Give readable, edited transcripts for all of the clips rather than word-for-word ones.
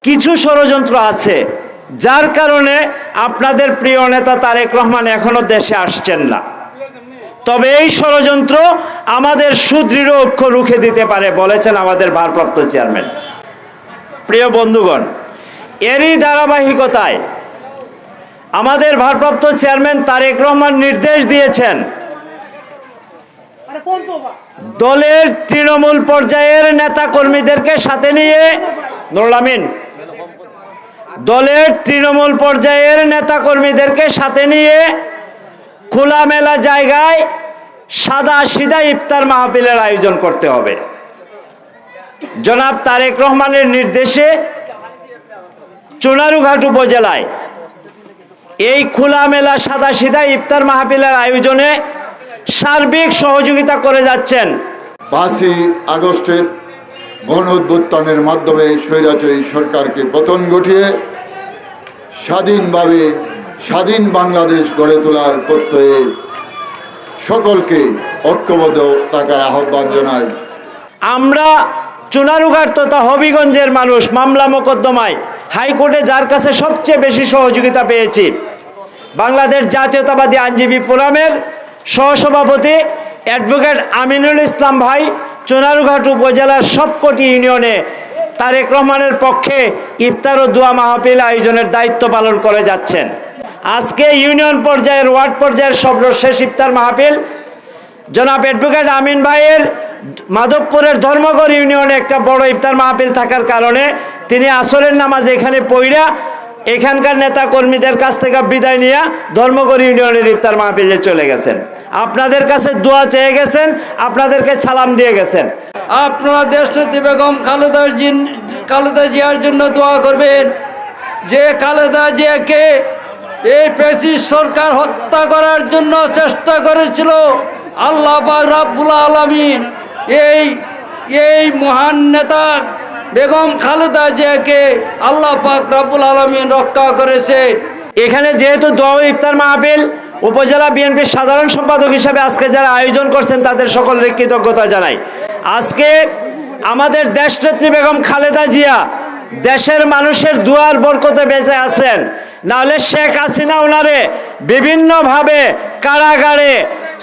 কিছু ষড়যন্ত্র আছে, যার কারণে আপনাদের প্রিয় নেতা তারেক রহমান এখনো দেশে আসছেন না। তবে এই ষড়যন্ত্র আমাদের সুদৃঢ় ঐক্য রুখে দিতে পারে বলেছেন আমাদের ভারপ্রাপ্ত চেয়ারম্যান। প্রিয় বন্ধুগণ, এরই ধারাবাহিকতায় আমাদের ভারপ্রাপ্ত চেয়ারম্যান তারেক রহমান নির্দেশ দিয়েছেন দলের তৃণমূল পর্যায়ের নেতা কর্মীদেরকে সাথে নিয়ে দলের তৃণমূল পর্যায়ের নেতা কর্মীদেরকে সাথে নিয়ে খোলামেলা জায়গায় সাদা সিধা ইফতার মাহফিলের আয়োজন করতে হবে। জনাব তারেক রহমানের নির্দেশে চুনারুঘাট উপজেলায় এই খোলামেলা সাদা সিধা ইফতার মাহফিলের আয়োজনে সার্বিক সহযোগিতা করে যাচ্ছেন 5ই আগস্টের গণ অভ্যুত্থানের মাধ্যমে স্বৈরাচারী সরকারকে পতন ঘটিয়ে স্বাধীনভাবে স্বাধীন বাংলাদেশ গড়ে তোলার প্রত্যয়ে সকলকে ঐক্যবদ্ধ থাকার আহ্বান জানাই। আমরা চুনারুঘাট তথা হবিগঞ্জের মানুষ মামলা মোকদ্দমায় হাইকোর্টে যার কাছে সবচেয়ে বেশি সহযোগিতা পেয়েছি, বাংলাদেশ জাতীয়তাবাদী আইনজীবী ফোরামের সহসভাপতি অ্যাডভোকেট আমিনুল ইসলাম ভাই চুনারুঘাট উপজেলার সবকটি ইউনিয়নে তারেক রহমানের পক্ষে ইফতার ও দোয়া মাহফিল আয়োজনের দায়িত্ব পালন করে যাচ্ছেন। আজকে ইউনিয়ন পর্যায়ের ওয়ার্ড পর্যায়ের সর্বশেষ ইফতার মাহফিল জনাব অ্যাডভোকেট আমিন ভাইয়ের মাধবপুরের ধর্মগড় ইউনিয়নে একটা বড় ইফতার মাহফিল থাকার কারণে তিনি আসরের নামাজ এখানে পড়া এখানকার নেতা কর্মীদের কাছ থেকে বিদায় নিয়ে ধর্মগড় ইউনিয়নের ইফতার মাহফিলে চলে গেছেন। আপনাদের কাছে দোয়া চেয়ে গেছেন, আপনাদেরকে সালাম দিয়ে গেছেন। আপনারা দেশনেত্রী বেগম খালেদা জিয়ার জন্য দোয়া করবেন, যে খালেদা জিয়াকে এই ফ্যাসিস্ট সরকার হত্যা করার জন্য চেষ্টা করেছিল। আল্লাহ পাক রব্বুল আলামিন এই মহান নেতা বেগম খালেদা জিয়াকে আল্লাহ পাক রব্বুল আলামিন রক্ষা করেছে। এখানে যেহেতু দোয়া ইফতার মাহফিল উপজেলা বিএনপির সাধারণ সম্পাদক হিসেবে আজকে যারা আয়োজন করছেন তাদের সকলের কৃতজ্ঞতা জানাই। আজকে আমাদের দেশনেত্রী বেগম খালেদা জিয়া দেশের মানুষের দুয়ার বরকতে বেঁচে আছেন, নাহলে শেখ হাসিনা ওনারে বিভিন্নভাবে কারাগারে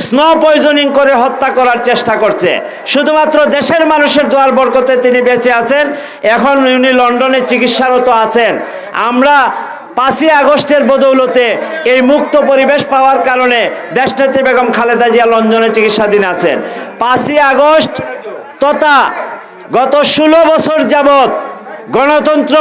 স্নো পয়জনিং করে হত্যা করার চেষ্টা করছে। শুধুমাত্র দেশের মানুষের দোয়ার বরকতে তিনি বেঁচে আছেন। এখন উনি লন্ডনে চিকিৎসারত আছেন। আমরা 5ই আগস্টের বদৌলতে এই মুক্ত পরিবেশ পাওয়ার কারণে দেশনেত্রী বেগম খালেদা জিয়া লন্ডনে চিকিৎসাধীন আছেন। 5ই আগস্ট তথা গত 16 বছর যাবৎ গণতন্ত্র